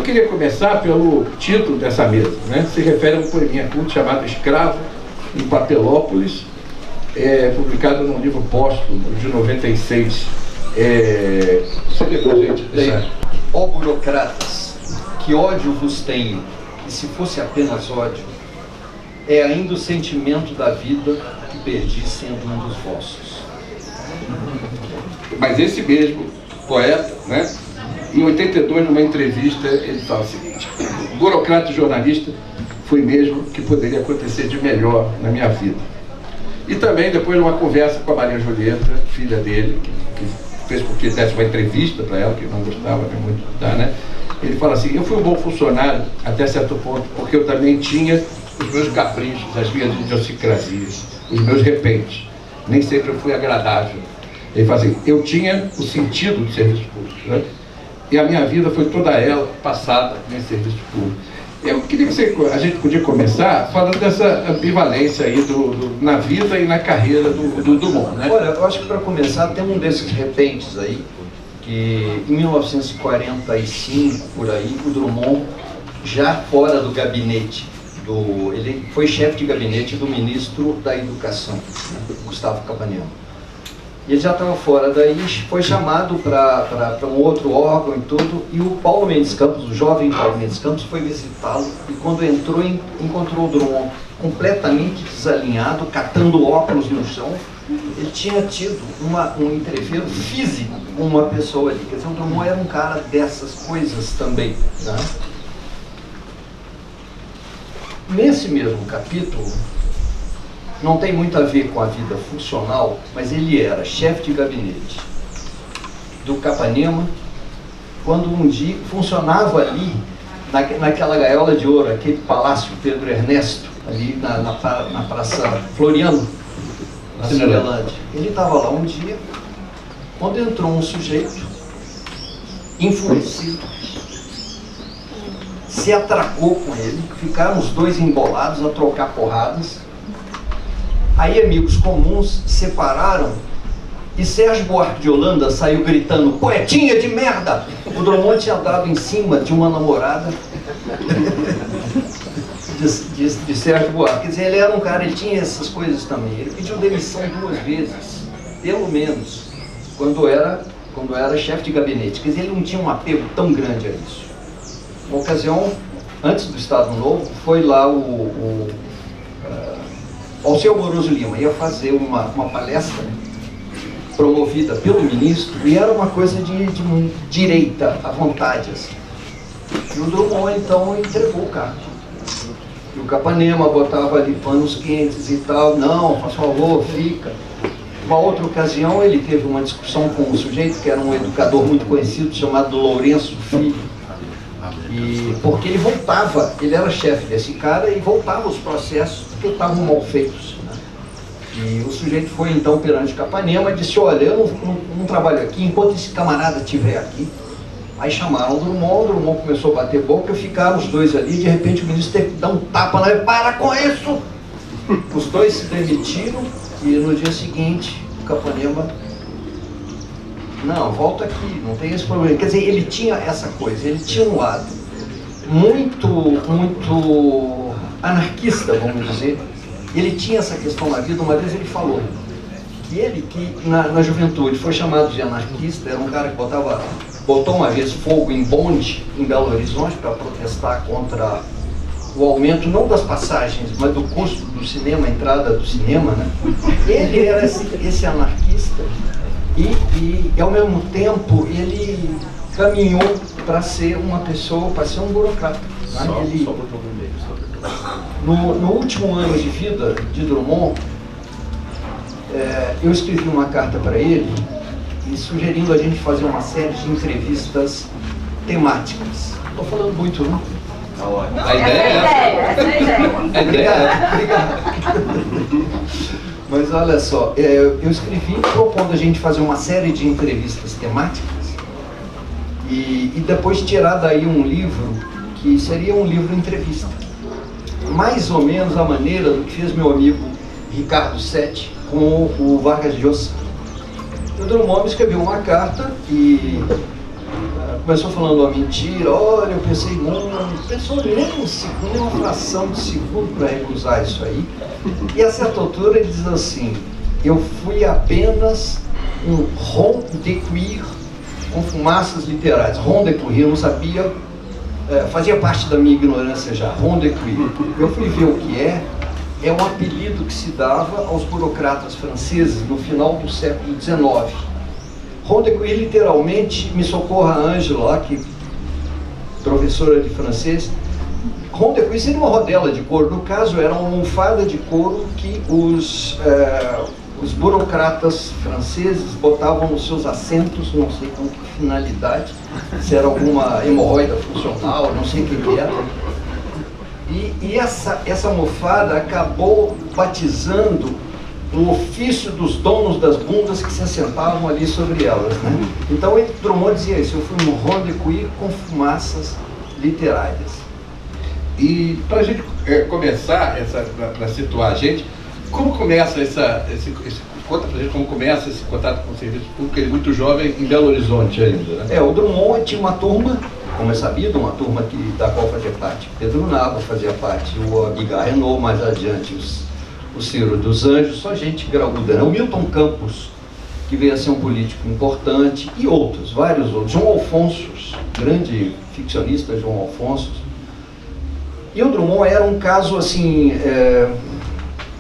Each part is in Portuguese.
queria começar pelo título dessa mesa, né? Se refere a um poeminha curto chamado Escravo em Papelópolis, publicado num livro póstumo de 96. Você lê pra gente? Ó burocratas, que ódio vos tenho, e se fosse apenas ódio, é ainda o sentimento da vida que perdi sendo um dos vossos. Mas esse mesmo poeta, né, em 82, numa entrevista, ele fala o seguinte: burocrata e jornalista foi mesmo o que poderia acontecer de melhor na minha vida. E também, depois de uma conversa com a Maria Julieta, filha dele, que fez com que desse uma entrevista para ela, que não gostava muito de dar, né? Ele fala assim: eu fui um bom funcionário até certo ponto, porque eu também tinha os meus caprichos, as minhas idiosincrasias, os meus repentes. Nem sempre eu fui agradável. Ele fala assim: eu tinha o sentido de serviço público, né? E a minha vida foi toda ela passada nesse serviço público. Eu queria que a gente podia começar falando dessa ambivalência aí na vida e na carreira do Drummond, né? Olha, eu acho que para começar tem um desses repentes aí, que em 1945, por aí, o Drummond, já fora do gabinete, ele foi chefe de gabinete do ministro da Educação, né, Gustavo Capanema. Ele já estava fora daí, foi chamado para um outro órgão e tudo, e o Paulo Mendes Campos, o jovem Paulo Mendes Campos, foi visitá-lo, e quando entrou, encontrou o Drummond completamente desalinhado, catando óculos no chão. Ele tinha tido um entreveiro físico com uma pessoa ali. Quer dizer, o Drummond era um cara dessas coisas também, né? Nesse mesmo capítulo, não tem muito a ver com a vida funcional, mas ele era chefe de gabinete do Capanema, quando um dia funcionava ali, naquela gaiola de ouro, aquele palácio Pedro Ernesto, ali na Praça Floriano, na Cinelândia. Ele estava lá um dia, quando entrou um sujeito enfurecido, se atracou com ele, ficaram os dois embolados a trocar porradas. Aí amigos comuns separaram e Sérgio Buarque de Holanda saiu gritando: poetinha de merda! O Drummond tinha dado em cima de uma namorada de Sérgio Buarque. Quer dizer, ele era um cara, ele tinha essas coisas também. Ele pediu demissão 2 vezes, pelo menos, quando era chefe de gabinete. Quer dizer, ele não tinha um apego tão grande a isso. Uma ocasião, antes do Estado Novo, foi lá o Alceu Moroso Lima ia fazer uma palestra promovida pelo ministro, e era uma coisa de direita à vontade, assim. E o Drummond então entregou o cargo. E o Capanema botava ali panos quentes e tal: não, faz favor, fica. Uma outra ocasião ele teve uma discussão com um sujeito que era um educador muito conhecido chamado Lourenço Filho, e porque ele era chefe desse cara e voltava os processos que estavam mal feitos, né? E o sujeito foi então perante o Capanema e disse: olha, eu não trabalho aqui enquanto esse camarada estiver aqui. Aí chamaram o Drummond começou a bater boca, ficaram os dois ali, de repente o ministro teve que dar um tapa lá e: para com isso! Os dois se demitiram, e no dia seguinte o Capanema: não, volta aqui, não tem esse problema. Quer dizer, ele tinha essa coisa, ele tinha um lado muito anarquista, vamos dizer. Ele tinha essa questão na vida. Uma vez ele falou que na juventude foi chamado de anarquista, era um cara que botou uma vez fogo em bonde em Belo Horizonte para protestar contra o aumento, não das passagens, mas do custo do cinema, a entrada do cinema, né? Ele era esse anarquista e ao mesmo tempo ele caminhou para ser uma pessoa, para ser um burocrata. Né? No último ano de vida de Drummond, eu escrevi uma carta para ele e sugerindo a gente fazer uma série de entrevistas temáticas. Estou falando muito, não? A ideia é essa. Obrigado. Mas olha só, eu escrevi propondo a gente fazer uma série de entrevistas temáticas e depois tirar daí um livro que seria um livro entrevista. Mais ou menos a maneira do que fez meu amigo Ricardo Sete com o Vargas Llosa. O Drummond me escreveu uma carta e começou falando uma mentira, olha, eu pensei muito, pensou nem um segundo, nem uma fração de segundo para recusar isso aí. E a certa altura ele diz assim, eu fui apenas um rond de cuir com fumaças literais. Rond de cuir, eu não sabia, fazia parte da minha ignorância já, rond de cuir. Eu fui ver o que é um apelido que se dava aos burocratas franceses no final do século XIX. Rond de cuir, literalmente, me socorra a Ângela, que professora de francês, rond de cuir seria uma rodela de couro. No caso, era uma almofada de couro que os burocratas franceses botavam nos seus assentos, não sei com que finalidade, se era alguma hemorroida funcional, não sei o que era. E essa almofada acabou batizando o ofício dos donos das bundas que se assentavam ali sobre elas, né? Então Drummond dizia isso, eu fui um rond de cuir com fumaças literárias. E para a gente começar, para situar a gente, como começa conta pra gente como começa esse contato com o serviço público, ele é muito jovem, em Belo Horizonte ainda, né? O Drummond tinha uma turma, como é sabido, uma turma da qual fazia parte Pedro Nava, fazia parte o Abigail Renault, mais adiante o Ciro dos Anjos, só gente graúda, né? O Milton Campos, que veio a ser um político importante, e outros, vários outros. João Alfonso, grande ficcionista João Alfonso. E o Drummond era um caso, assim,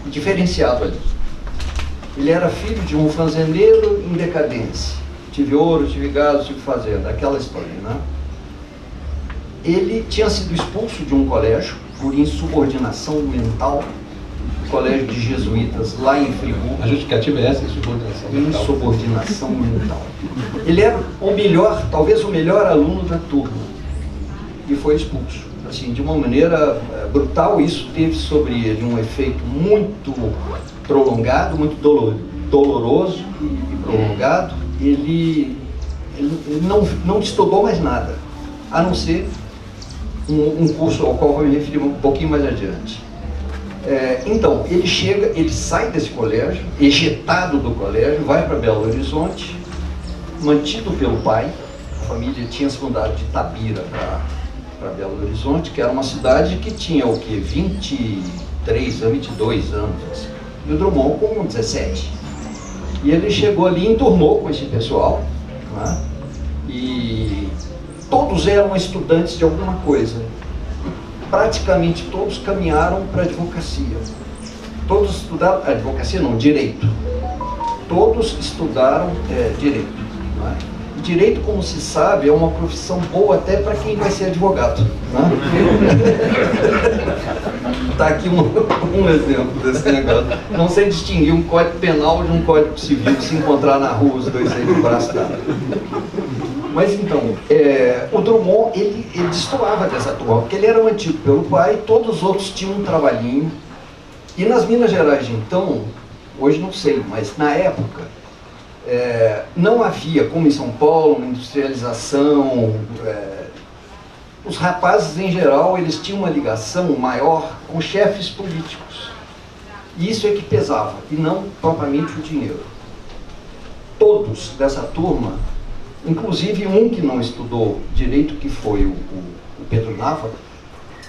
diferenciado ali. Ele era filho de um fazendeiro em decadência. Tive ouro, tive gado, tive fazenda, aquela história, né? Ele tinha sido expulso de um colégio por insubordinação mental, colégio de jesuítas lá em Friburgo. A justificativa é essa, insubordinação mental. Insubordinação mental. Ele era o melhor, talvez o melhor aluno da turma, e foi expulso. Assim, de uma maneira brutal, isso teve sobre ele um efeito muito prolongado, muito doloroso e prolongado. Ele não estudou mais nada, a não ser um curso ao qual eu me referir um pouquinho mais adiante. Então, ele sai desse colégio, ejetado do colégio, vai para Belo Horizonte, mantido pelo pai. A família tinha se mudado de Itabira para Belo Horizonte, que era uma cidade que tinha o quê? 23 anos, 22 anos, assim. E o Drummond com 17. E ele chegou ali e enturmou com esse pessoal, né? E todos eram estudantes de alguma coisa. Praticamente todos caminharam para a advocacia. Todos estudaram, advocacia não, direito. Todos estudaram direito. Né? E direito, como se sabe, é uma profissão boa até para quem vai ser advogado. Né? Está aqui um exemplo desse negócio. Não sei distinguir um código penal de um código civil, se encontrar na rua os dois aí de braço dado. Mas então, o Drummond, ele destoava dessa turma, porque ele era mantido pelo pai, todos os outros tinham um trabalhinho. E nas Minas Gerais de então, hoje não sei, mas na época, não havia, como em São Paulo, uma industrialização. Os rapazes, em geral, eles tinham uma ligação maior com chefes políticos. E isso é que pesava, e não propriamente o dinheiro. Todos dessa turma, inclusive um que não estudou direito, que foi o Pedro Nava,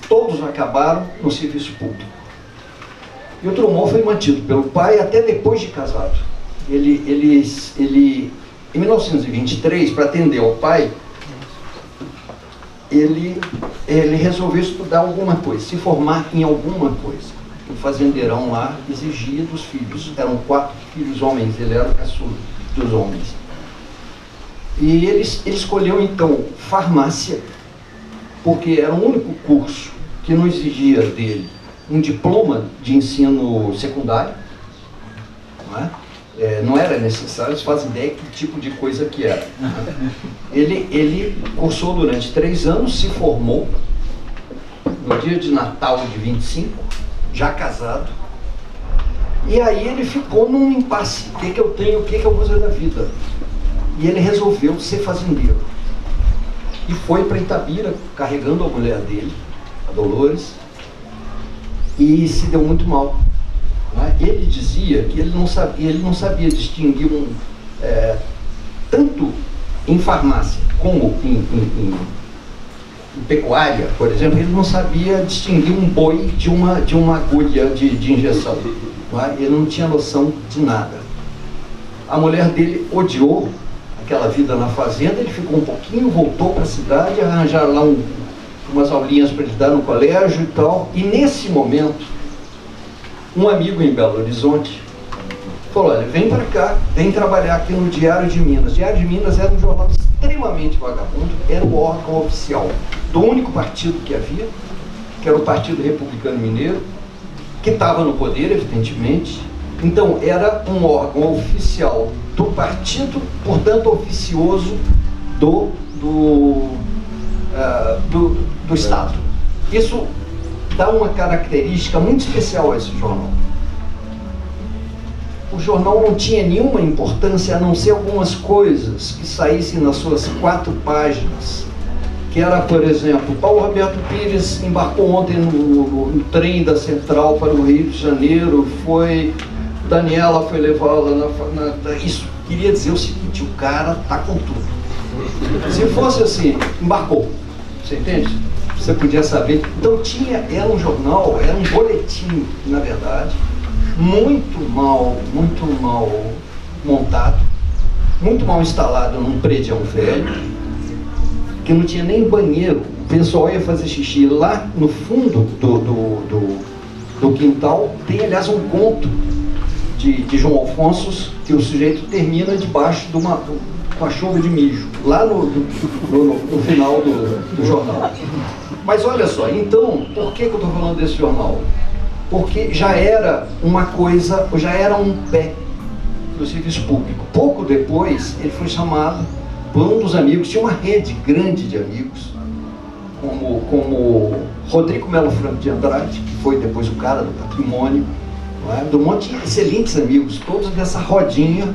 todos acabaram no serviço público. E o Drummond foi mantido pelo pai até depois de casado. Ele em 1923, para atender ao pai, ele resolveu estudar alguma coisa, se formar em alguma coisa. O fazendeirão lá exigia dos filhos. Eram 4 filhos homens, ele era o caçula dos homens. E ele escolheu, então, farmácia, porque era o único curso que não exigia dele um diploma de ensino secundário. Não era necessário, vocês fazem ideia que tipo de coisa que era. Ele cursou durante 3 anos, se formou no dia de Natal de 25, já casado. E aí ele ficou num impasse. O que eu tenho, o que eu vou fazer da vida? E ele resolveu ser fazendeiro. E foi para Itabira, carregando a mulher dele, a Dolores, e se deu muito mal. Ele dizia que ele não sabia distinguir tanto em farmácia como em pecuária, por exemplo, ele não sabia distinguir um boi de uma agulha de injeção. Não é? Ele não tinha noção de nada. A mulher dele odiou aquela vida na fazenda, ele ficou um pouquinho, voltou para a cidade, arranjaram lá umas aulinhas para ele dar no colégio e tal. E nesse momento, um amigo em Belo Horizonte falou: olha, vem para cá, vem trabalhar aqui no Diário de Minas. Diário de Minas era um jornal extremamente vagabundo, era o órgão oficial do único partido que havia, que era o Partido Republicano Mineiro, que estava no poder, evidentemente. Então, era um órgão oficial do partido, portanto, oficioso do Estado. Isso dá uma característica muito especial a esse jornal. O jornal não tinha nenhuma importância, a não ser algumas coisas que saíssem nas suas 4 páginas, que era, por exemplo, Paulo Roberto Pires embarcou ontem no trem da Central para o Rio de Janeiro, Daniela foi levá-la isso queria dizer o seguinte: o cara tá com tudo. Se fosse assim, embarcou, você entende? Você podia saber. Então era um jornal, era um boletim, na verdade, muito mal montado, muito mal instalado num prédio velho, que não tinha nem banheiro. O pessoal ia fazer xixi lá no fundo do quintal. Tem, aliás, um conto de João Afonso, que o sujeito termina debaixo de uma chuva de mijo, lá no final do jornal. Mas olha só, então, por que eu estou falando desse jornal? Porque já era uma coisa, já era um pé do serviço público. Pouco depois, ele foi chamado por um dos amigos, tinha uma rede grande de amigos, como Rodrigo Melo Franco de Andrade, que foi depois o cara do Patrimônio, não é? Drummond tinha excelentes amigos, todos dessa rodinha.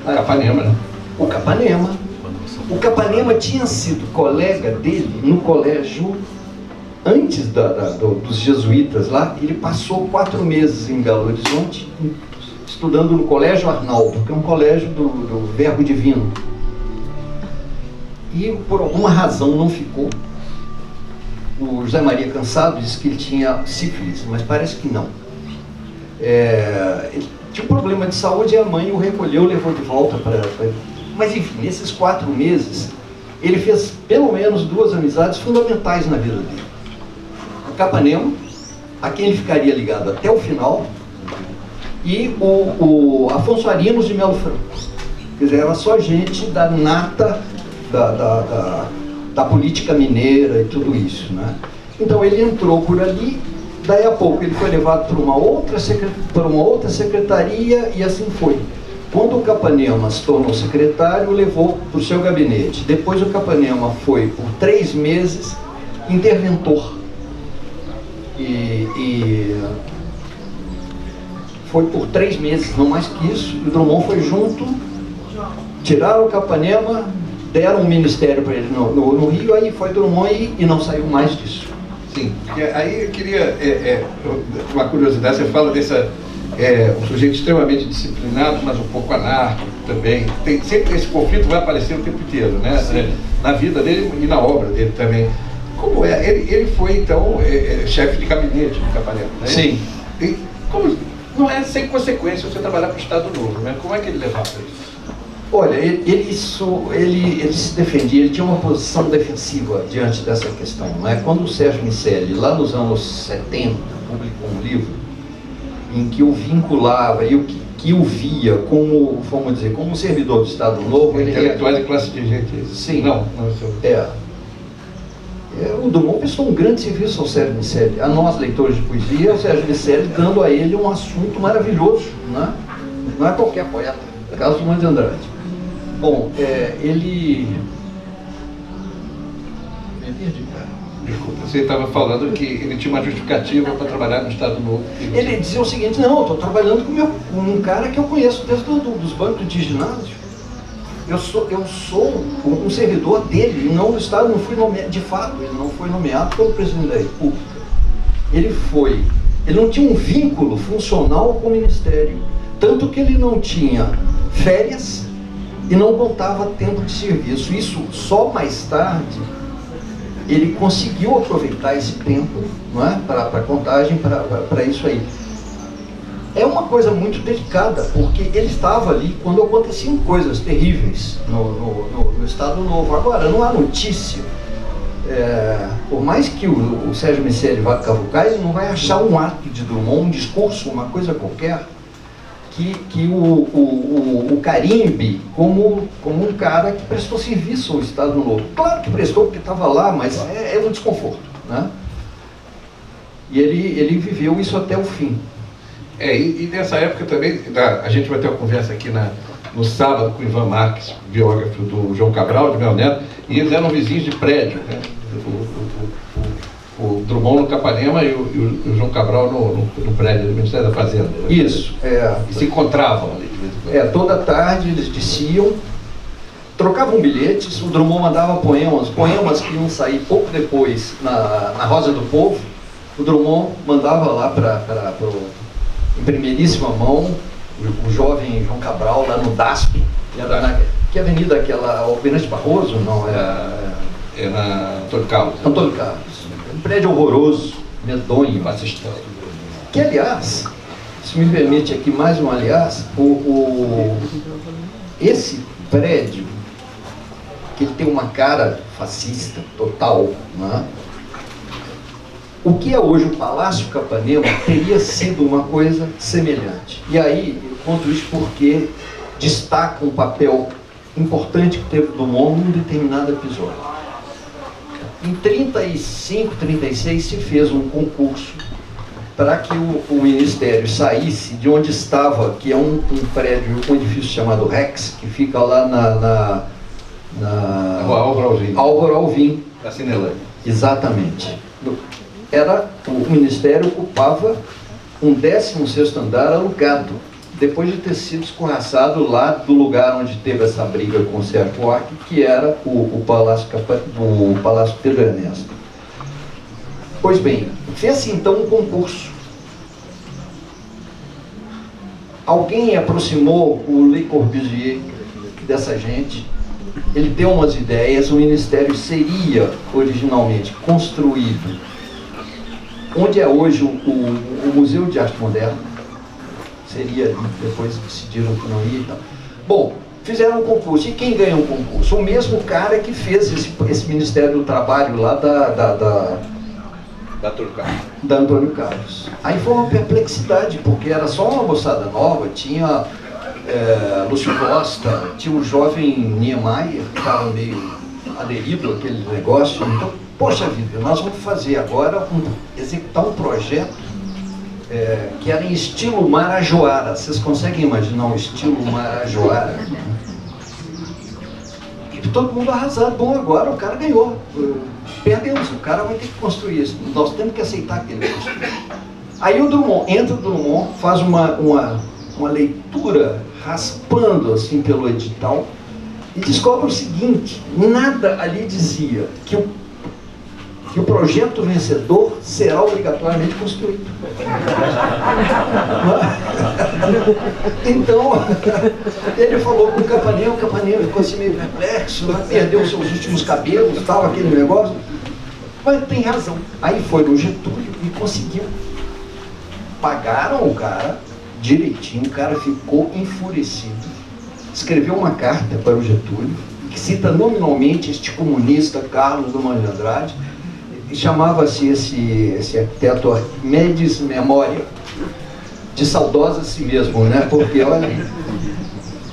Capanema, né? O Capanema. O Capanema tinha sido colega dele no colégio, antes dos jesuítas lá. Ele passou 4 meses em Belo Horizonte, estudando no Colégio Arnaldo, que é um colégio do Verbo Divino. E por alguma razão não ficou. O José Maria Cansado disse que ele tinha sífilis, mas parece que não. Ele tinha um problema de saúde e a mãe o recolheu, levou de volta para... Mas enfim, nesses 4 meses, ele fez pelo menos 2 amizades fundamentais na vida dele. O Capanema, a quem ele ficaria ligado até o final, e o Afonso Arinos de Melo Franco. Quer dizer, era só gente da nata da política mineira e tudo isso, né? Então ele entrou por ali. Daí a pouco ele foi levado para uma outra secretaria e assim foi. Quando o Capanema se tornou secretário, levou para o seu gabinete. Depois o Capanema foi por 3 meses interventor. E foi por 3 meses, não mais que isso. E o Drummond foi junto, tiraram o Capanema, deram um ministério para ele no Rio, aí foi Drummond e não saiu mais disso. Sim, e aí eu queria, uma curiosidade, você fala um sujeito extremamente disciplinado, mas um pouco anárquico também. Sempre esse conflito vai aparecer o tempo inteiro, né? Na vida dele e na obra dele também. Como é? Ele foi, então, chefe de gabinete do Capanema, né? Sim. E não é sem consequência você trabalhar para o Estado Novo, né? Como é que ele levava isso? Olha, ele se defendia, ele tinha uma posição defensiva diante dessa questão, não é? Quando o Sérgio Miceli, lá nos anos 70, publicou um livro em que o vinculava e que o via como, vamos dizer, como um servidor do Estado Novo... Intelectuais de classe dirigente. Sim. Não. O Drummond prestou um grande serviço ao Sérgio Miceli, a nós, leitores de poesia, o Sérgio Miceli dando a ele um assunto maravilhoso, né? Não é qualquer poeta, é Carlos Drummond de Andrade. Bom, ele... Desculpa, você estava falando que ele tinha uma justificativa para trabalhar no Estado Novo. Ele dizia o seguinte: não, eu estou trabalhando com um cara que eu conheço desde os bancos de ginásio. Eu sou um servidor dele, e não do Estado, não fui nomeado, de fato, ele não foi nomeado pelo presidente da República. Ele não tinha um vínculo funcional com o Ministério, tanto que ele não tinha férias, e não contava tempo de serviço. Isso só mais tarde ele conseguiu aproveitar esse tempo, não é? Para contagem, para isso aí. É uma coisa muito delicada, porque ele estava ali quando aconteciam coisas terríveis no Estado Novo. Agora, não há notícia. Por mais que o Sérgio Miceli vá cavucar, ele não vai achar um ato de Drummond, um discurso, uma coisa qualquer, que o carimbe como um cara que prestou serviço ao Estado Novo. Claro que prestou porque estava lá, mas é um desconforto, né? E ele viveu isso até o fim. E nessa época também, a gente vai ter uma conversa aqui no sábado com o Ivan Marques, biógrafo do João Cabral, de meu neto, e eles eram vizinhos de prédio, né? O Drummond no Capanema e o João Cabral no prédio do Ministério da Fazenda. Isso. E se encontravam ali de vez em quando. Toda tarde eles desciam, trocavam bilhetes, o Drummond mandava poemas que iam sair pouco depois na Rosa do Povo. O Drummond mandava lá em primeiríssima mão o jovem João Cabral lá no DASP, que avenida aquela, Almirante Barroso, não é na Antônio Carlos. Antônio Carlos. Um prédio horroroso, medonho, fascistão. Que, aliás, se me permite aqui mais um aliás, esse prédio, que ele tem uma cara fascista total, né? O que é hoje o Palácio Capanema teria sido uma coisa semelhante. E aí, eu conto isso porque destaca um papel importante que teve Drummond num determinado episódio. Em 35, 36, se fez um concurso para que o Ministério saísse de onde estava, que é um prédio, um edifício chamado Rex, que fica lá na Álvaro Alvim. Álvaro Alvim. Da Cinelândia. Exatamente. O Ministério ocupava um 16º andar alugado, depois de ter sido escorraçado lá do lugar onde teve essa briga com o Sérgio Buarque, que era o Palácio Pedro Ernesto. Pois bem, fez-se então um concurso. Alguém aproximou o Le Corbusier dessa gente, ele deu umas ideias, o Ministério seria originalmente construído onde é hoje o Museu de Arte Moderna, seria ali, depois decidiram que não ia e tal. Bom, fizeram um concurso, e quem ganhou o concurso? O mesmo cara que fez esse Ministério do Trabalho lá da Antônio Carlos. Aí foi uma perplexidade, porque era só uma moçada nova, tinha Lúcio Costa, tinha o jovem Niemeyer, que estava meio aderido àquele negócio. Então, poxa vida, nós vamos fazer agora, executar um projeto que era em estilo Marajoara. Vocês conseguem imaginar um estilo Marajoara? E todo mundo arrasado. Bom, agora o cara ganhou. Perdemos, o cara vai ter que construir isso. Nós temos que aceitar que ele construiu. Aí o Drummond, faz uma leitura raspando assim pelo edital e descobre o seguinte: nada ali dizia que o projeto vencedor será obrigatoriamente construído. Então, ele falou com o Capanema ficou assim meio perplexo, perdeu seus últimos cabelos, tal, aquele negócio. Mas tem razão. Aí foi no Getúlio e conseguiu. Pagaram o cara direitinho, o cara ficou enfurecido. Escreveu uma carta para o Getúlio, que cita nominalmente este comunista Carlos Drummond de Andrade, e chamava-se esse arquiteto Arquimedes Memória, de saudosa a si mesmo, né? Porque, olha,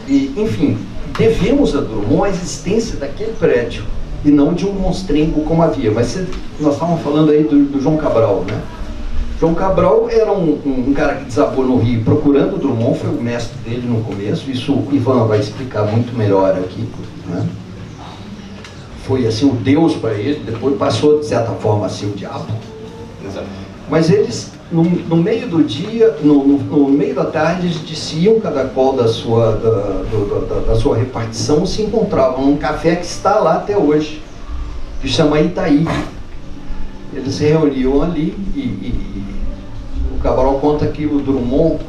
enfim, devemos a Drummond a existência daquele prédio, e não de um monstrengo como havia. Mas nós estávamos falando aí do João Cabral, né? João Cabral era um cara que desabou no Rio procurando o Drummond, foi o mestre dele no começo, isso o Ivan vai explicar muito melhor aqui, né? Foi assim o Deus para ele, depois passou de certa forma a ser o diabo. Exato. Mas eles, no meio do dia, no meio da tarde, eles desciam cada qual da sua repartição, se encontravam num café que está lá até hoje, que chama Itaí. Eles se reuniam ali e o Cabral conta que o Drummond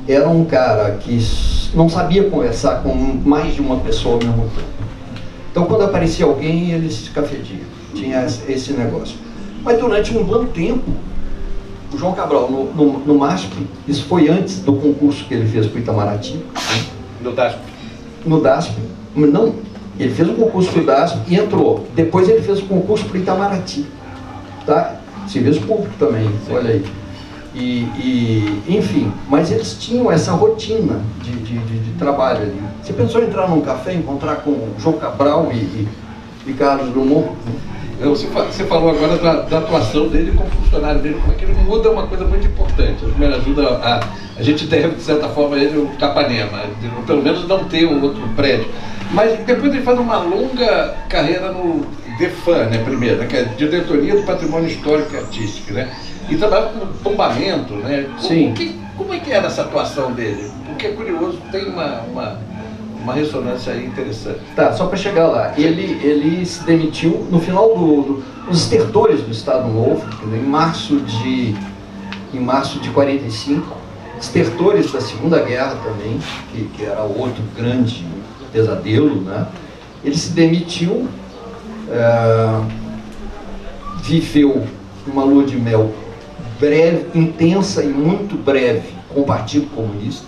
era um cara que não sabia conversar com mais de uma pessoa ao mesmo tempo. Então, quando aparecia alguém, ele se cafedia. Tinha esse negócio. Mas durante um bom tempo, o João Cabral, no MASP, isso foi antes do concurso que ele fez para o Itamaraty. No DASP? No DASP, não. Ele fez o concurso para o DASP e entrou. Depois ele fez o concurso para o Itamaraty. Tá? Serviço público também, sim. Olha aí. Enfim, mas eles tinham essa rotina de trabalho ali. Você pensou em entrar num café, encontrar com João Cabral e Carlos Drummond? Você falou agora da atuação dele como funcionário dele, como é que ele muda uma coisa muito importante. Ele ajuda a gente deve, de certa forma, ele o Capanema, pelo menos não ter um outro prédio. Mas depois ele faz uma longa carreira no DEFAN, né, primeiro, né, que é Diretoria do Patrimônio Histórico e Artístico, né? E trabalha com tombamento, né? Sim. Como é que era essa atuação dele? Porque é curioso, tem uma ressonância aí interessante. Tá, só para chegar lá. Ele se demitiu no final dos estertores do Estado Novo, em março de 45, estertores da Segunda Guerra também, que era outro grande pesadelo, né? Ele se demitiu, viveu uma lua de mel breve, intensa e muito breve com o Partido Comunista,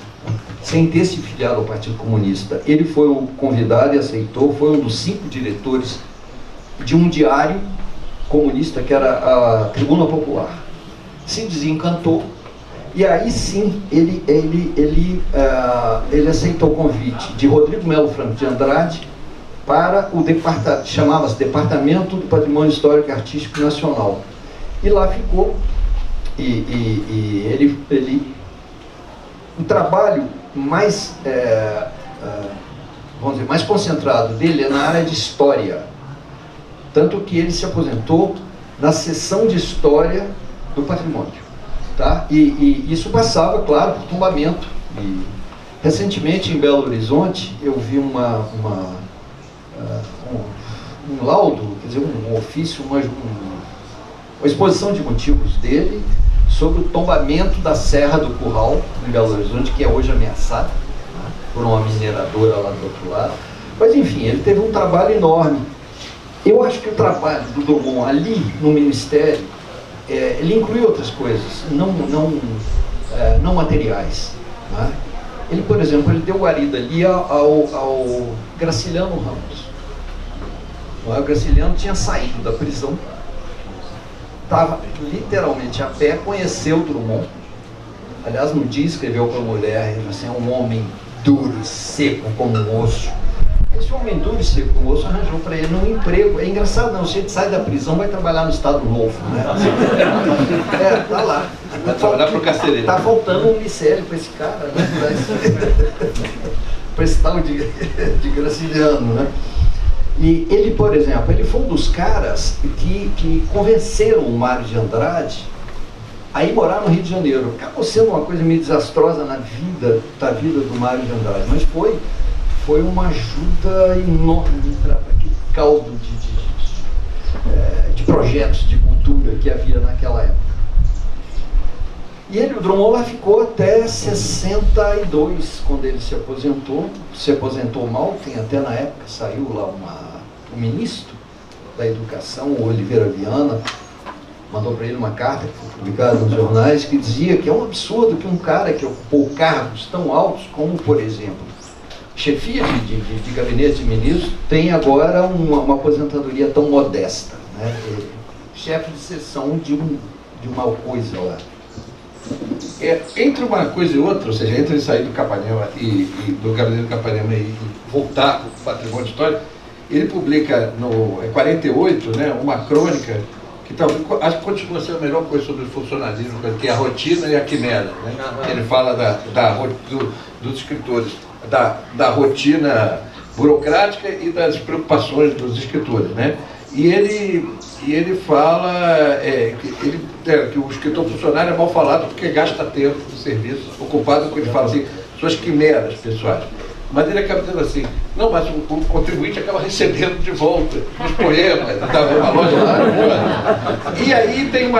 sem ter se filiado ao Partido Comunista. Ele foi o convidado e aceitou, foi um dos 5 diretores de um diário comunista que era a Tribuna Popular. Se desencantou e aí sim ele aceitou o convite de Rodrigo Melo Franco de Andrade para o departamento, chamava-se Departamento do Patrimônio Histórico e Artístico Nacional. E lá ficou. O trabalho mais, vamos dizer, mais concentrado dele é na área de história. Tanto que ele se aposentou na seção de história do patrimônio. Tá? E isso passava, claro, por tombamento. E, recentemente, em Belo Horizonte, eu vi um laudo, quer dizer, um ofício, uma exposição de motivos dele sobre o tombamento da Serra do Curral, em Belo Horizonte, que é hoje ameaçada, né, por uma mineradora lá do outro lado. Mas, enfim, ele teve um trabalho enorme. Eu acho que o trabalho do Drummond ali, no Ministério, ele inclui outras coisas, não materiais. Né? Ele, por exemplo, ele deu guarida ali ao Graciliano Ramos. O Graciliano tinha saído da prisão, estava literalmente a pé, conheceu o Drummond. Aliás, no dia escreveu para a mulher, ele assim, é um homem duro e seco como um osso. Esse homem duro e seco como um osso arranjou para ele um emprego. É engraçado, não, se ele sai da prisão, vai trabalhar no Estado Novo, né? Tá lá. Vai trabalhar para o carcereiro. Tá faltando um micélio para esse cara, né? Para esse tal de Graciliano, né? E ele, por exemplo, ele foi um dos caras que convenceram o Mário de Andrade a ir morar no Rio de Janeiro. Acabou sendo uma coisa meio desastrosa na vida do Mário de Andrade, mas foi uma ajuda enorme para aquele caldo de projetos de cultura que havia naquela época. E ele, o Drummond, lá ficou até 62, quando ele se aposentou mal, tem até na época, saiu lá o ministro da Educação, o Oliveira Viana, mandou para ele uma carta que foi publicada nos jornais, que dizia que é um absurdo que um cara que ocupou cargos tão altos, como, por exemplo, chefia de gabinete de ministro, tem agora uma aposentadoria tão modesta, né? Chefe de seção de uma coisa lá. Entre uma coisa e outra, ou seja, entre sair do Capanema e do gabinete do Capanema e voltar para o patrimônio histórico, ele publica no 48, né, uma crônica que talvez, acho que continua sendo a melhor coisa sobre o funcionalismo, que é a rotina e a quimera, né? Ele fala dos escritores, da rotina burocrática e das preocupações dos escritores, né? E ele fala que o escritor funcionário é mal falado porque gasta tempo no serviço, ocupado com, ele fala assim, suas quimeras pessoais. Mas ele acaba dizendo assim, não, mas o contribuinte acaba recebendo de volta os poemas, uma loja lá. E aí tem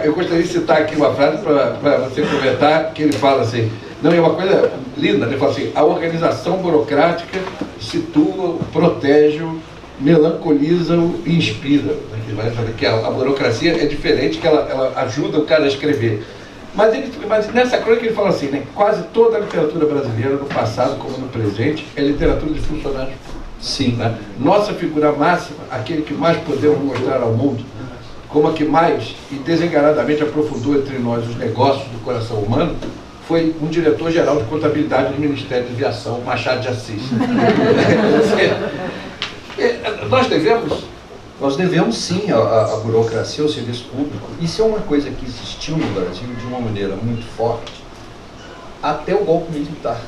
eu gostaria de citar aqui uma frase para você comentar, que ele fala assim, Não, é uma coisa linda, ele fala assim, a organização burocrática situa, protege, melancoliza e inspira. Que a burocracia é diferente, que ela ajuda o cara a escrever. Mas nessa crônica ele fala assim, né, quase toda a literatura brasileira, no passado como no presente, é literatura de funcionários. Sim. Né? Nossa figura máxima, aquele que mais podemos mostrar ao mundo, como a que mais e desenganadamente aprofundou entre nós os negócios do coração humano, foi um diretor-geral de contabilidade do Ministério de Aviação, Machado de Assis. Nós devemos sim a burocracia, ao serviço público. Isso é uma coisa que existiu no Brasil de uma maneira muito forte até o golpe militar.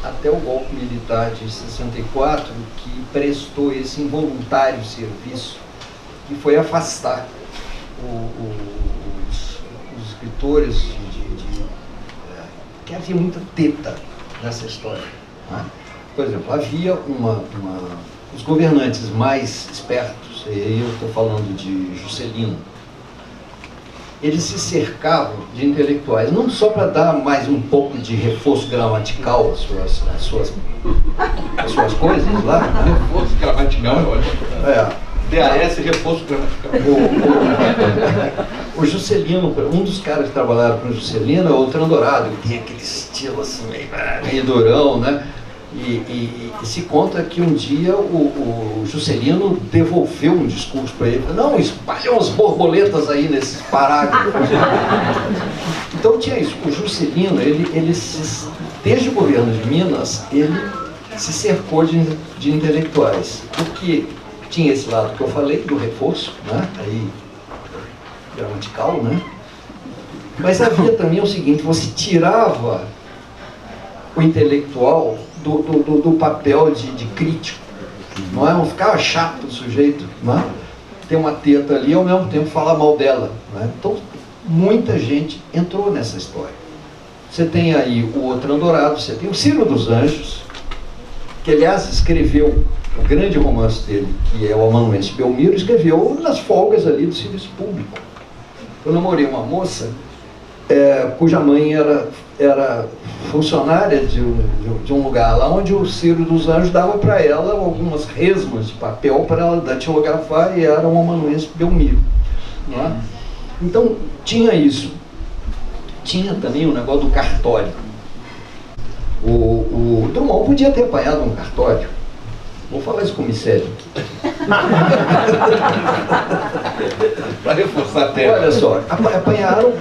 Até o golpe militar de 64, que prestou esse involuntário serviço, que foi afastar os escritores que havia muita teta nessa história. Né? Por exemplo, havia os governantes mais espertos, e aí eu estou falando de Juscelino, eles se cercavam de intelectuais, não só para dar mais um pouco de reforço gramatical às suas coisas lá. Né? Reforço gramatical é ótimo. DAS, reforço gramatical. O Juscelino, um dos caras que trabalharam com o Juscelino é o Trandorado, que tem aquele estilo assim, meio durão, né? E se conta que um dia o Juscelino devolveu um discurso para ele. Não, espalham as borboletas aí nesses parágrafos. Então tinha isso. O Juscelino, desde o governo de Minas, ele se cercou de intelectuais. Porque tinha esse lado que eu falei, do reforço, né? Aí, gramatical, né? Mas havia também o seguinte, você tirava o intelectual do papel de crítico, não é? Não ficava chato o sujeito, não é? Tem uma teta ali e ao mesmo tempo falar mal dela, não é? Então muita gente entrou nessa história. Você tem aí o Trandorado, você tem o Ciro dos Anjos, que aliás escreveu o grande romance dele, que é o Amanuense Belmiro, escreveu nas folgas ali do serviço público. Eu namorei uma moça cuja mãe era funcionária de um lugar lá onde o Ciro dos Anjos dava para ela algumas resmas de papel para ela datilografar, e era um Amanuense Belmiro. Não é? Então tinha isso. Tinha também o negócio do cartório. O Drummond podia ter apanhado um cartório. Vou falar isso com o Miceli. Para reforçar a terra. Olha só, apanharam,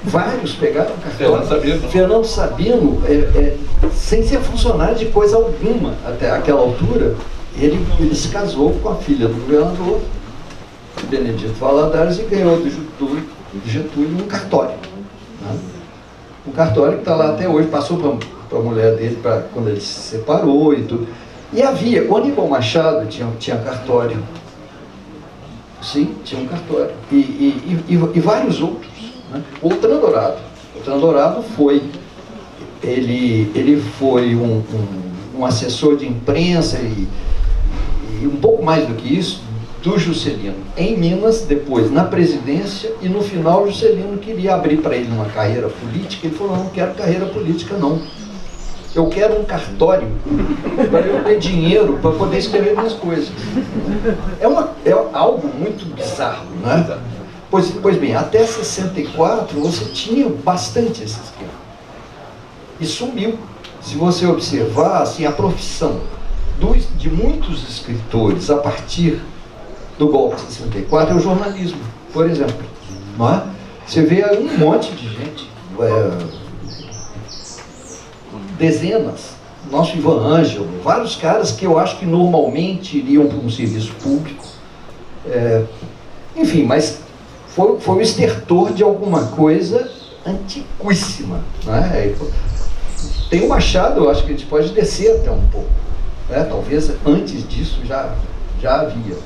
vários pegaram cartório. Fernando Sabino, sem ser funcionário de coisa alguma até aquela altura, ele se casou com a filha do governador, Benedito Valadares, e ganhou do Getúlio um cartório. Né? Um cartório que está lá até hoje, passou para a mulher dele quando ele se separou e tudo. E havia, o Aníbal Machado tinha cartório. Sim, tinha um cartório. E vários outros. Né? O Trandorado foi, ele foi um assessor de imprensa e um pouco mais do que isso, do Juscelino. Em Minas, depois na presidência, e no final o Juscelino queria abrir para ele uma carreira política. Ele falou, não quero carreira política não. Eu quero um cartório para eu ter dinheiro para poder escrever minhas coisas. É algo muito bizarro, né? Pois bem, até 64 você tinha bastante esse esquema. E sumiu. Se você observar, assim, a profissão de muitos escritores a partir do golpe de 64 é o jornalismo, por exemplo. Não é? Você vê aí um monte de gente... dezenas, nosso Ivan Ângelo, vários caras que eu acho que normalmente iriam para um serviço público, enfim, mas foi o estertor de alguma coisa antiquíssima, né? Tem o Machado, eu acho que a gente pode descer até um pouco, né? Talvez antes disso já havia.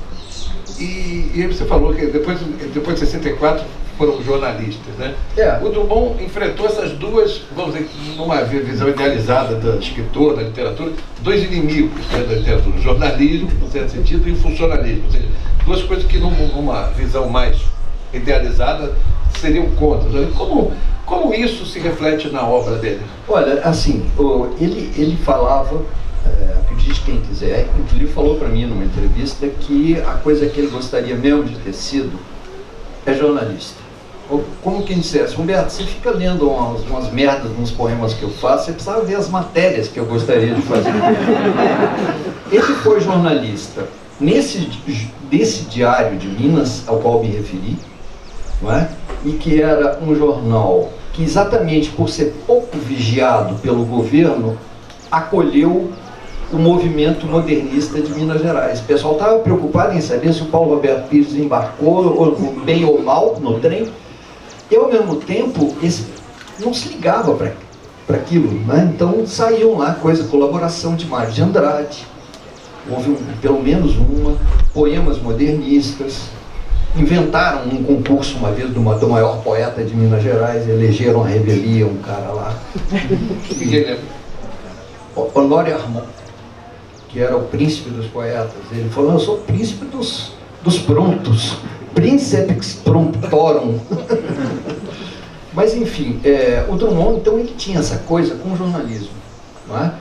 E você falou que depois de 64 foram jornalistas, né? O Drummond enfrentou essas duas, vamos dizer, numa visão idealizada da escritor, da literatura, dois inimigos, né, da literatura, o jornalismo, no certo sentido, e o funcionalismo, ou seja, duas coisas que numa visão mais idealizada seriam contra. Como isso se reflete na obra dele? Olha, assim, ele falava, acredite quem quiser, inclusive falou para mim numa entrevista que a coisa que ele gostaria mesmo de ter sido é jornalista. Ou como quem dissesse, Humberto, você fica lendo umas merdas nos poemas que eu faço, você precisava ver as matérias que eu gostaria de fazer. Ele foi jornalista desse Diário de Minas, ao qual me referi, não é? E que era um jornal que, exatamente por ser pouco vigiado pelo governo, acolheu o movimento modernista de Minas Gerais. O pessoal estava preocupado em saber se o Paulo Roberto Pires embarcou, bem ou mal, no trem, e ao mesmo tempo não se ligava para aquilo, né? Então saíam lá colaboração de Mário de Andrade, houve pelo menos poemas modernistas. Inventaram um concurso uma vez do maior poeta de Minas Gerais, elegeram a revelia, um cara lá. Ninguém lembra. Honório Armand, que era o príncipe dos poetas. Ele falou, eu sou o príncipe dos prontos, Princeps Promptorum. Mas enfim, o Drummond, então, ele tinha essa coisa com o jornalismo, não é?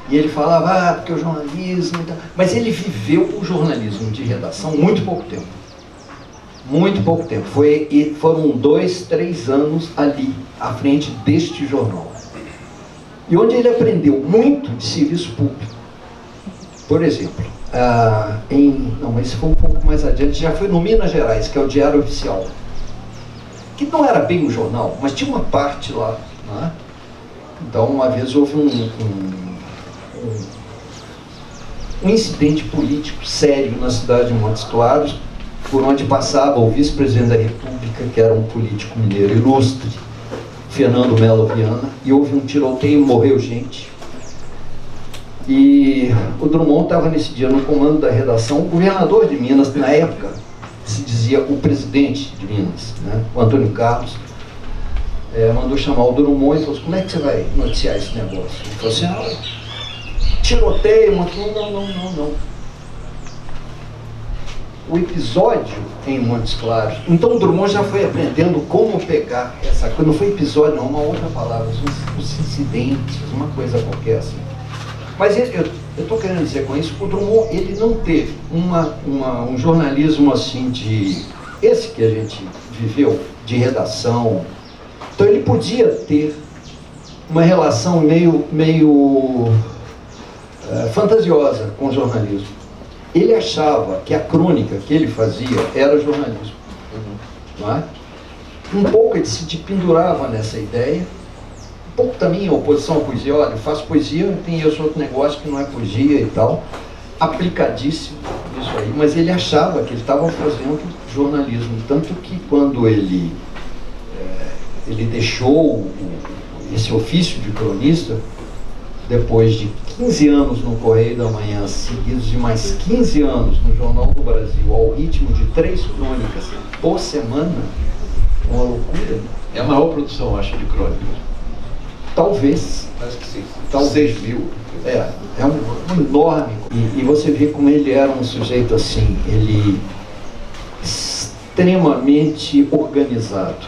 E ele falava, porque o jornalismo... Mas ele viveu o jornalismo de redação muito pouco tempo. Muito pouco tempo. Foram 2, 3 anos ali, à frente deste jornal. E onde ele aprendeu muito de serviço público. Por exemplo, mas foi um pouco mais adiante, já foi no Minas Gerais, que é o Diário Oficial. Que não era bem um jornal, mas tinha uma parte lá, né? Então, uma vez houve um incidente político sério na cidade de Montes Claros, por onde passava o vice-presidente da República, que era um político mineiro ilustre, Fernando Melo Viana, e houve um tiroteio, morreu gente. E o Drummond estava nesse dia no comando da redação. O governador de Minas, na época, se dizia o presidente de Minas, né, o Antônio Carlos, mandou chamar o Drummond e falou assim, como é que você vai noticiar esse negócio? Ele falou assim, tiroteio, não. O episódio em Montes Claros. Então o Drummond já foi aprendendo como pegar essa coisa. Não foi episódio, não, uma outra palavra, uns incidentes, uma coisa qualquer assim. Mas eu estou querendo dizer com isso, o Drummond, ele não teve um jornalismo assim esse que a gente viveu, de redação. Então ele podia ter uma relação meio fantasiosa com o jornalismo. Ele achava que a crônica que ele fazia era jornalismo. Não é? Um pouco ele se pendurava nessa ideia, um pouco também em oposição à poesia. Olha, eu faço poesia, tem esse outro negócio que não é poesia e tal, aplicadíssimo isso aí, mas ele achava que ele estava fazendo jornalismo, tanto que quando ele deixou esse ofício de cronista, depois de 15 anos no Correio da Manhã, seguidos de mais 15 anos no Jornal do Brasil, ao ritmo de 3 crônicas por semana, uma loucura. É a maior produção, acho, de crônicas. Talvez. Parece que sim. Talvez. 6 mil. É um enorme. E você vê como ele era um sujeito assim, ele extremamente organizado.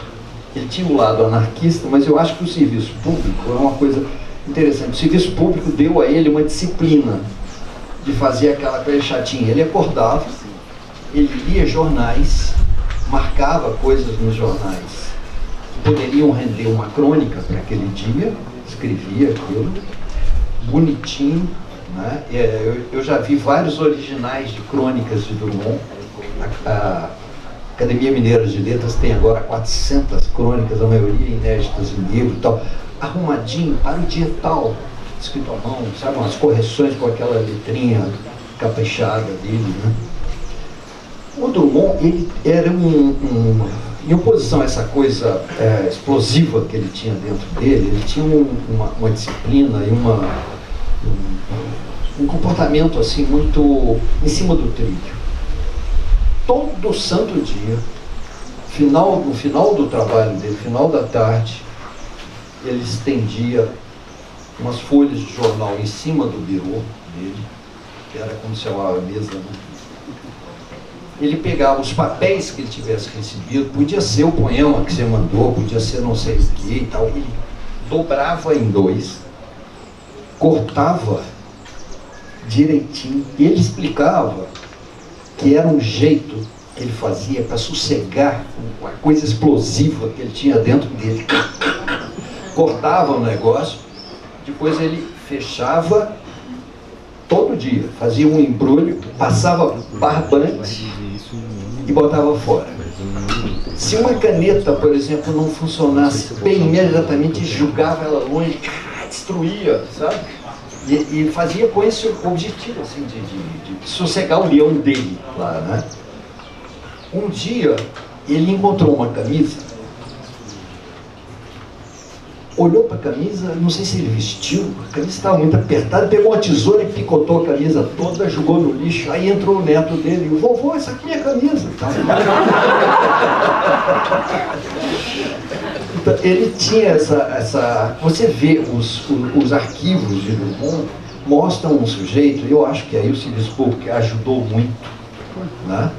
Ele tinha um lado anarquista, mas eu acho que o serviço público é uma coisa interessante. O serviço público deu a ele uma disciplina de fazer aquela coisa chatinha. Ele acordava, ele lia jornais, marcava coisas nos jornais que poderiam render uma crônica para aquele dia, escrevia aquilo, bonitinho, né? Eu já vi vários originais de crônicas de Drummond. A Academia Mineira de Letras tem agora 400 crônicas, a maioria inéditas em livro e tal, arrumadinho para o dia tal, escrito à mão, sabe, umas correções com aquela letrinha caprichada dele, né? O Drummond, ele era em oposição a essa coisa explosiva que ele tinha dentro dele, ele tinha uma disciplina e um comportamento assim muito em cima do trilho. Todo santo dia, no final do trabalho dele, final da tarde, ele estendia umas folhas de jornal em cima do birô dele, que era como se chamava a mesa, né? ele pegava os papéis que ele tivesse recebido, podia ser o poema que você mandou, podia ser não sei o que e tal, ele dobrava em dois, cortava direitinho, e ele explicava que era um jeito que ele fazia para sossegar a coisa explosiva que ele tinha dentro dele. Cortava o negócio, depois ele fechava todo dia, fazia um embrulho, passava barbante e botava fora. Se uma caneta, por exemplo, não funcionasse bem imediatamente, jogava ela longe, destruía, sabe? E fazia com esse objetivo, assim, de sossegar o leão dele lá, né? Um dia, ele encontrou uma camisa, olhou para a camisa, não sei se ele vestiu, a camisa estava muito apertada, pegou uma tesoura e picotou a camisa toda, jogou no lixo, aí entrou o neto dele, e o vovô, essa aqui é a camisa. Então, ele tinha essa... Você vê os arquivos de Drummond, mostram um sujeito, eu acho que aí o Cílios Pouco ajudou muito, né?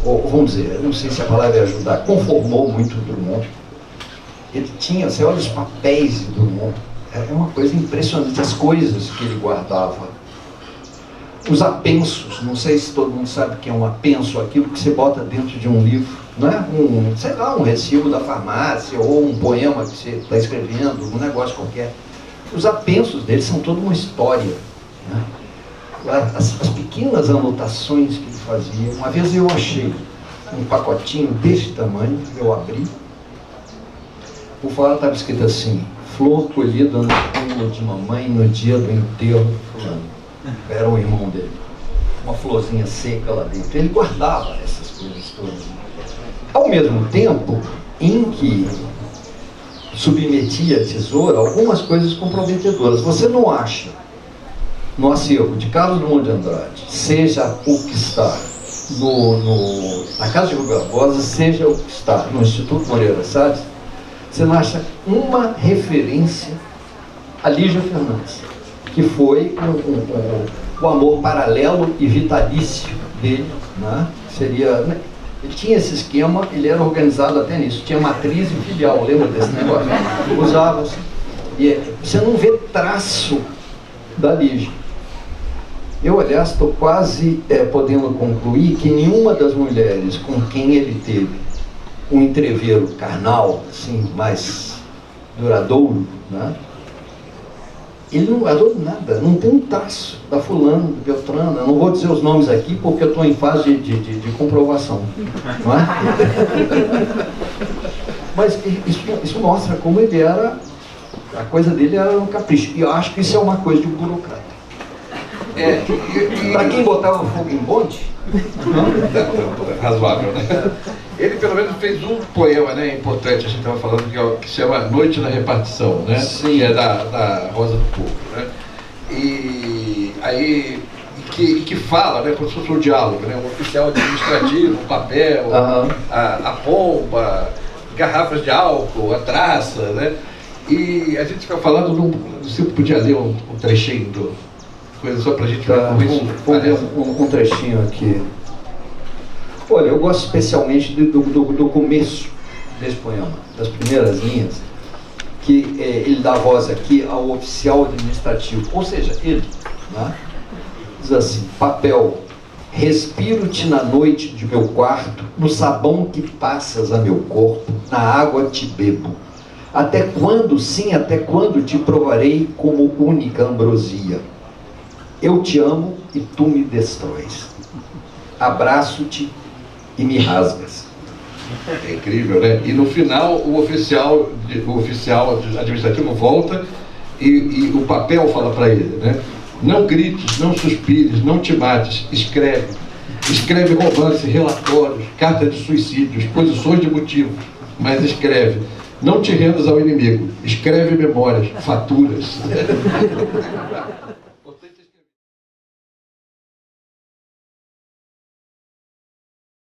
Ou, vamos dizer, eu não sei se a palavra é ajudar, conformou muito o Drummond. Ele tinha, você olha os papéis de Drummond, é uma coisa impressionante, as coisas que ele guardava. Os apensos, não sei se todo mundo sabe o que é um apenso, aquilo que você bota dentro de um livro, não é? Sei lá, um recibo da farmácia, ou um poema que você está escrevendo, um negócio qualquer. Os apensos dele são toda uma história, né? As pequenas anotações que ele fazia. Uma vez eu achei um pacotinho desse tamanho, eu abri, por fora estava escrito assim: flor colhida no túmulo de mamãe no dia do enterro do fulano. Era o irmão dele. Uma florzinha seca lá dentro. Ele guardava essas coisas todas. Ao mesmo tempo em que submetia a tesoura algumas coisas comprometedoras. Você não acha no acervo de Carlos Drummond de Andrade, seja o que está na Casa de Rui Barbosa, seja o que está no Instituto Moreira Salles, você não acha uma referência a Lígia Fernandes, que foi o amor paralelo e vitalício dele, né? Seria, ele tinha esse esquema, ele era organizado até nisso, tinha matriz e filial, lembra desse negócio? Usava-se. E você não vê traço da Lígia. Eu, aliás, estou quase podendo concluir que nenhuma das mulheres com quem ele teve um entreveiro carnal, assim, mais duradouro, né? Ele não guardou nada, não tem um traço da fulana, do Beltrana. Eu não vou dizer os nomes aqui porque eu estou em fase de comprovação, não é? Mas isso mostra como ele era, a coisa dele era um capricho. E eu acho que isso é uma coisa de um burocrata. Para quem botava fogo em bonde, razoável, né? Ele pelo menos fez um poema, né, importante, a gente estava falando, que se chama Noite na Repartição, né? Sim. Que é da Rosa do Povo, né? E aí que fala, né, como se fosse um diálogo, né? Um oficial administrativo, um papel, a bomba, garrafas de álcool, a traça, né? E a gente fica falando, você podia ler um trechinho do coisa só para a gente ver como isso. Vou ver um trechinho aqui. Olha, eu gosto especialmente do começo desse poema, das primeiras linhas, que ele dá voz aqui ao oficial administrativo, ou seja, ele, né? Diz assim: papel, respiro-te na noite de meu quarto, no sabão que passas a meu corpo, na água te bebo. Até quando, sim, até quando te provarei como única ambrosia? Eu te amo e tu me destróis. Abraço-te e me rasgas. É incrível, né? E no final o oficial administrativo volta e o papel fala para ele, né? Não grites, não suspires, não te mates, escreve. Escreve romance, relatórios, cartas de suicídio, exposições de motivos, mas escreve. Não te rendas ao inimigo, escreve memórias, faturas.